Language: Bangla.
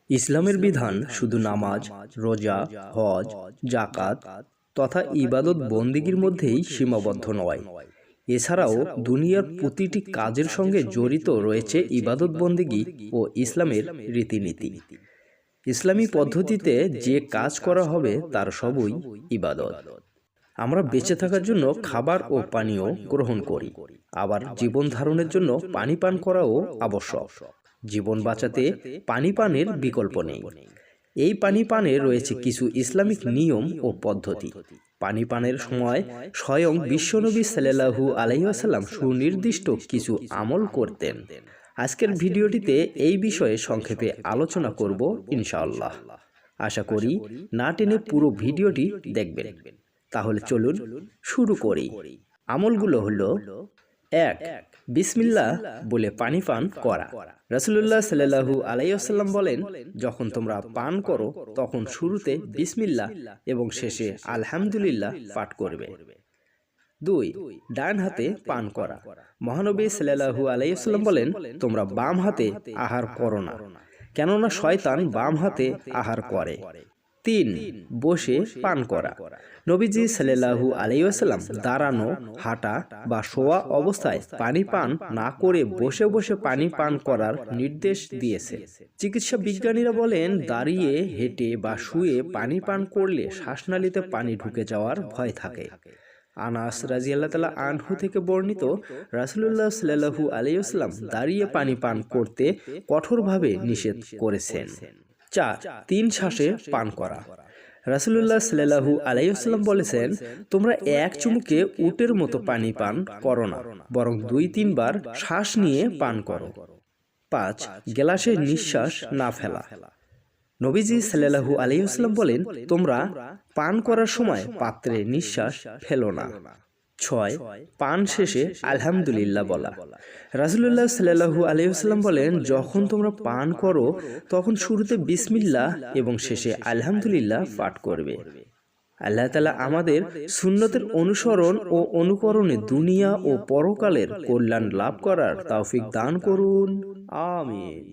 ইসলামের বিধান শুধু নামাজ, রোজা, হজ, জাকাত তথা ইবাদত বন্দেগীর মধ্যেই সীমাবদ্ধ নয়। এছাড়াও দুনিয়ার প্রতিটি কাজের সঙ্গে জড়িত রয়েছে ইবাদত বন্দেগী ও ইসলামের রীতিনীতি। ইসলামী পদ্ধতিতে যে কাজ করা হবে তার সবই ইবাদত। আমরা বেঁচে থাকার জন্য খাবার ও পানীয় গ্রহণ করি, আবার জীবন ধারণের জন্য পানি পান করাও আবশ্যক। জীবন বাঁচাতে পানি পানের বিকল্প নেই। এই পানি পানে রয়েছে কিছু ইসলামিক নিয়ম ও পদ্ধতি। পানি পানের সময় স্বয়ং বিশ্বনবী সাল্লাল্লাহু আলাইহি ওয়াসাল্লাম সুনির্দিষ্ট কিছু আমল করতেন। আজকের ভিডিওটিতে এই বিষয়ে সংক্ষেপে আলোচনা করব ইনশাআল্লাহ। আশা করি না টেনে পুরো ভিডিওটি দেখবেন। তাহলে চলুন শুরু করি। আমলগুলো হলো: 1. বিসমিল্লাহ বলে পানি পান করা। রাসূলুল্লাহ সাল্লাল্লাহু আলাইহি ওয়াসাল্লাম বলেন, যখন তোমরা পান করো তখন শুরুতে বিসমিল্লাহ এবং শেষে আলহামদুলিল্লাহ পাঠ করবে। 2. ডান হাতে পান করা। মহানবী সাল্লাল্লাহু আলাইহি ওয়াসাল্লাম বলেন, তোমরা বাম হাতে আহার করো না, কেননা শয়তান বাম হাতে আহার করে। 3. বসে পান করা। নবীজি সাল্লাল্লাহু আলাইহি ওয়াসাল্লাম দাঁড়ানো, হাঁটা বা শোয়া অবস্থায় পানি পান না করে বসে বসে পানি পান করার নির্দেশ দিয়েছে। চিকিৎসা বিজ্ঞানীরা বলেন, দাঁড়িয়ে, হেঁটে বা শুয়ে পানি পান করলে শ্বাসনালীতে পানি ঢুকে যাওয়ার ভয় থাকে। আনাস রাদিয়াল্লাহু তাআলা আনহু থেকে বর্ণিত, রাসূলুল্লাহ সাল্লাল্লাহু আলাইহি ওয়াসাল্লাম দাঁড়িয়ে পানি পান করতে কঠোরভাবে নিষেধ করেছেন। 4. 3 শ্বাসে পান করা। রাসূলুল্লাহ সাল্লাল্লাহু আলাইহি ওয়াসাল্লাম বলেছেন, তোমরা এক চুমুকে উটের মতো পানি পান করো না, বরং 2-3 বার শ্বাস নিয়ে পান করো। 5. গ্লাসে নিঃশ্বাস না ফেলা। নবীজি সাল্লাল্লাহু আলাইহি ওয়াসাল্লাম বলেন, তোমরা পান করার সময় পাত্রে নিঃশ্বাস ফেলো না। 6. পান শেষে আলহামদুলিল্লাহ বলা। রাসূলুল্লাহ সাল্লাল্লাহু আলাইহি ওয়াসাল্লাম বলেন, যখন তোমরা পান করো তখন শুরুতে বিসমিল্লাহ এবং শেষে আলহামদুলিল্লাহ পাঠ করবে। আল্লাহ তাআলা আমাদের সুন্নতের অনুসরণ ও অনুকরণে দুনিয়া ও পরকালের কল্যাণ লাভ করার তৌফিক দান করুন। আমিন।